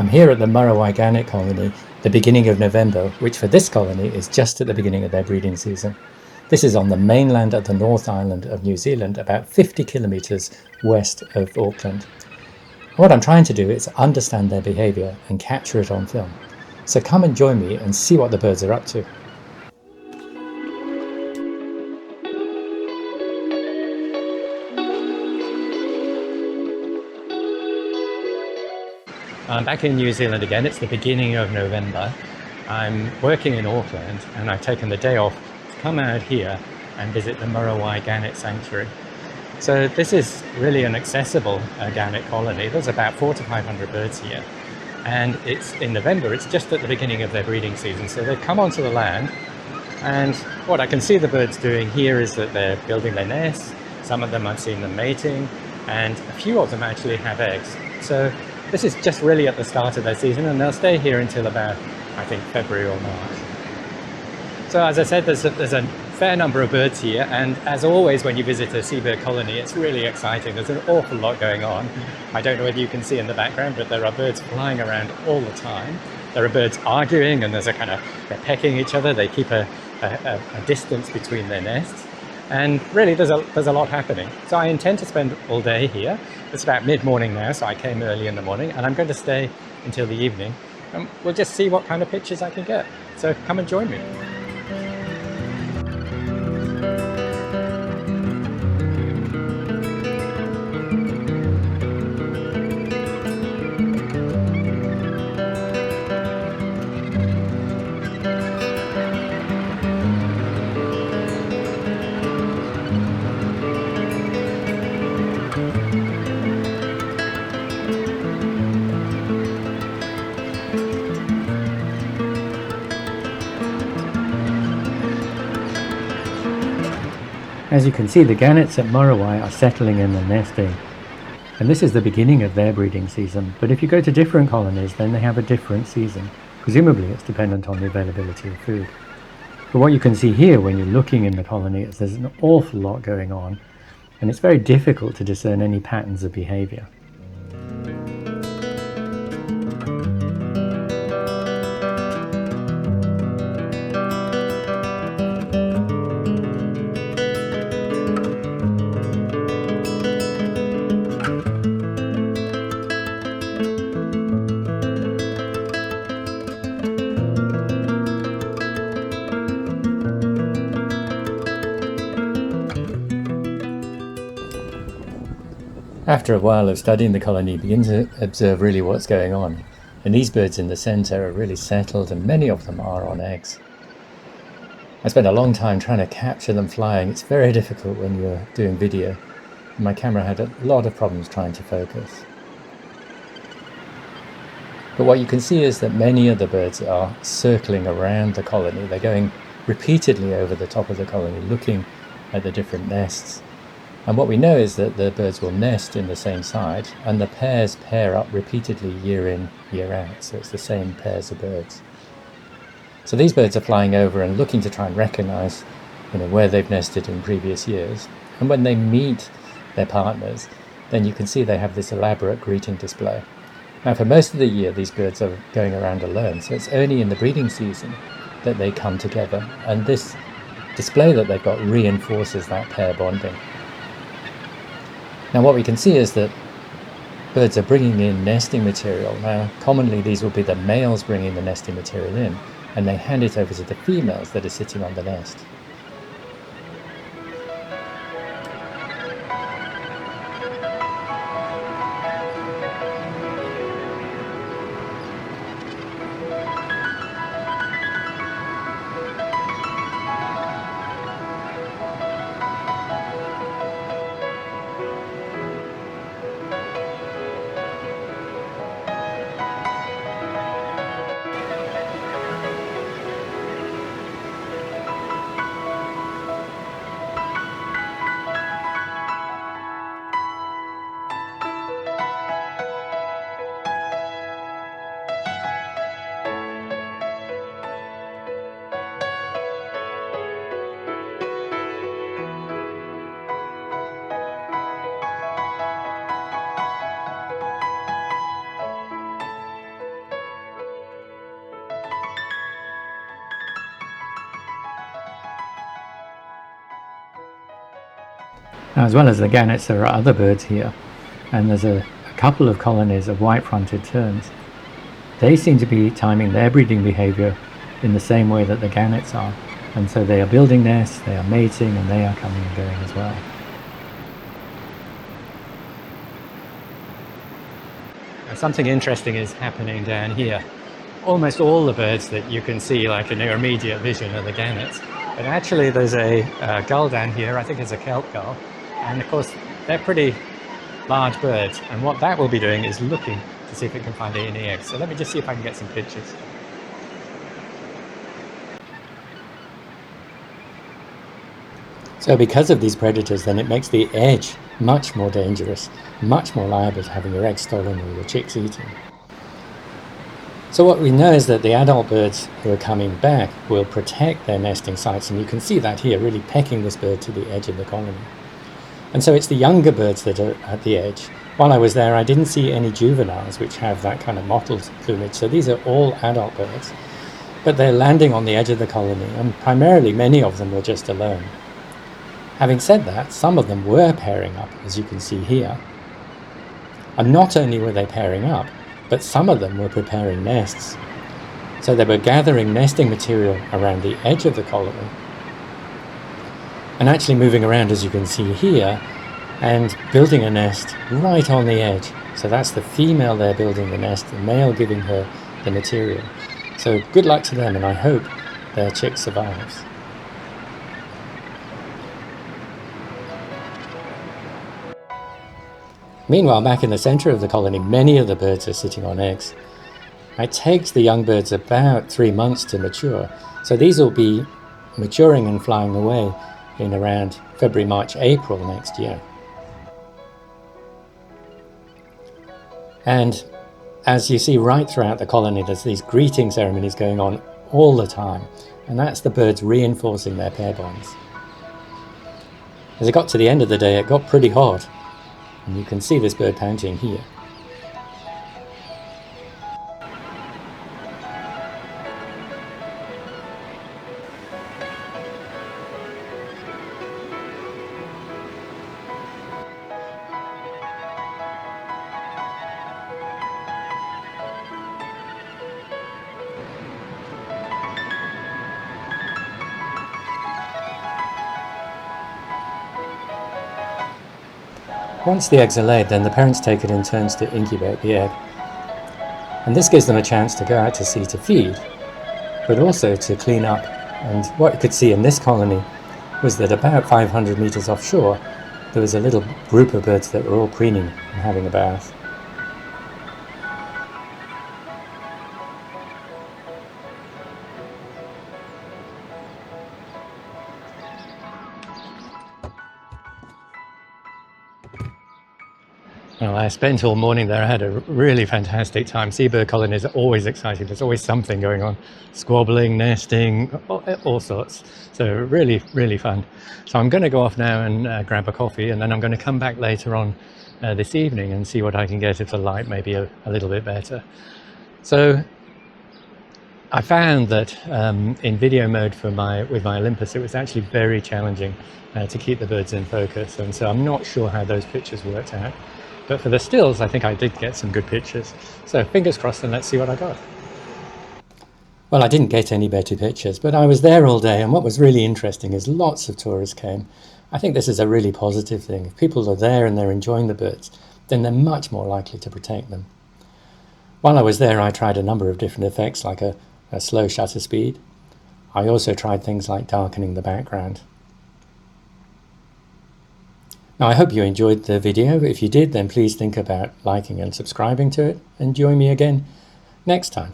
I'm here at the Muriwai Gannet Colony, the beginning of November, which for this colony is just at the beginning of their breeding season. This is on the mainland of the North Island of New Zealand, about 50 kilometres west of Auckland. What I'm trying to do is understand their behaviour and capture it on film. So come and join me and see what the birds are up to. I'm back in New Zealand again. It's the beginning of November. I'm working in Auckland and I've taken the day off to come out here and visit the Muriwai Gannet Sanctuary. So this is really an accessible gannet colony. There's about 400 to 500 birds here, and it's in November. It's just at the beginning of their breeding season, so they've come onto the land, and what I can see the birds doing here is that they're building their nests. Some of them I've seen them mating, and a few of them actually have eggs. So this is just really at the start of their season, and they'll stay here until about, I think, February or March. So as I said, there's a fair number of birds here, and as always when you visit a seabird colony, it's really exciting. There's an awful lot going on. I don't know whether you can see in the background, but there are birds flying around all the time. There are birds arguing, and there's they're pecking each other. They keep a distance between their nests. And really there's a lot happening. So I intend to spend all day here. It's about mid-morning now, so I came early in the morning, and I'm going to stay until the evening. And we'll just see what kind of pictures I can get. So come and join me. As you can see, the gannets at Muriwai are settling in and nesting, and this is the beginning of their breeding season. But if you go to different colonies, then they have a different season. Presumably it's dependent on the availability of food. But what you can see here when you're looking in the colony is there's an awful lot going on, and it's very difficult to discern any patterns of behaviour. After a while of studying the colony, you begin to observe really what's going on. And these birds in the centre are really settled, and many of them are on eggs. I spent a long time trying to capture them flying. It's very difficult when you're doing video. My camera had a lot of problems trying to focus. But what you can see is that many of the birds are circling around the colony. They're going repeatedly over the top of the colony, looking at the different nests. And what we know is that the birds will nest in the same site, and the pairs pair up repeatedly year in, year out. So it's the same pairs of birds. So these birds are flying over and looking to try and recognize, where they've nested in previous years. And when they meet their partners, then you can see they have this elaborate greeting display. Now, for most of the year, these birds are going around alone. So it's only in the breeding season that they come together. And this display that they've got reinforces that pair bonding. Now what we can see is that birds are bringing in nesting material. Now commonly these will be the males bringing the nesting material in, and they hand it over to the females that are sitting on the nest. Now, as well as the gannets, there are other birds here, and there's a couple of colonies of white-fronted terns. They seem to be timing their breeding behaviour in the same way that the gannets are, and so they are building nests, they are mating, and they are coming and going as well. Now, something interesting is happening down here. Almost all the birds that you can see like in your immediate vision are the gannets, but actually there's a gull down here. I think it's a kelp gull, and of course they're pretty large birds, and what that will be doing is looking to see if it can find any eggs. So let me just see if I can get some pictures. So because of these predators, then it makes the edge much more dangerous, much more liable to having your eggs stolen or your chicks eaten. So what we know is that the adult birds who are coming back will protect their nesting sites, and you can see that here, really pecking this bird to the edge of the colony. And so it's the younger birds that are at the edge. While I was there, I didn't see any juveniles which have that kind of mottled plumage, so these are all adult birds. But they're landing on the edge of the colony, and primarily many of them were just alone. Having said that, some of them were pairing up, as you can see here. And not only were they pairing up, but some of them were preparing nests. So they were gathering nesting material around the edge of the colony, and actually moving around, as you can see here, and building a nest right on the edge. So that's the female there building the nest, the male giving her the material. So good luck to them, and I hope their chick survives. Meanwhile, back in the center of the colony, many of the birds are sitting on eggs. It takes the young birds about 3 months to mature, so these will be maturing and flying away in around February, March, April next year. And as you see right throughout the colony, there's these greeting ceremonies going on all the time, and that's the birds reinforcing their pair bonds. As it got to the end of the day, it got pretty hot, and you can see this bird panting here. Once the eggs are laid, then the parents take it in turns to incubate the egg. And this gives them a chance to go out to sea to feed, but also to clean up. And what you could see in this colony was that about 500 meters offshore, there was a little group of birds that were all preening and having a bath. Well, I spent all morning there. I had a really fantastic time. Seabird colonies are always exciting. There's always something going on. Squabbling, nesting, all sorts. So really, really fun. So I'm going to go off now and grab a coffee, and then I'm going to come back later on this evening and see what I can get if the light may be a little bit better. So I found that in video mode with my Olympus, it was actually very challenging to keep the birds in focus. And so I'm not sure how those pictures worked out. But for the stills, I think I did get some good pictures. So fingers crossed, and let's see what I got. Well, I didn't get any better pictures, but I was there all day, and what was really interesting is lots of tourists came. I think this is a really positive thing. If people are there and they're enjoying the birds, then they're much more likely to protect them. While I was there, I tried a number of different effects, like a slow shutter speed. I also tried things like darkening the background. Now, I hope you enjoyed the video. If you did, then please think about liking and subscribing to it, and join me again next time.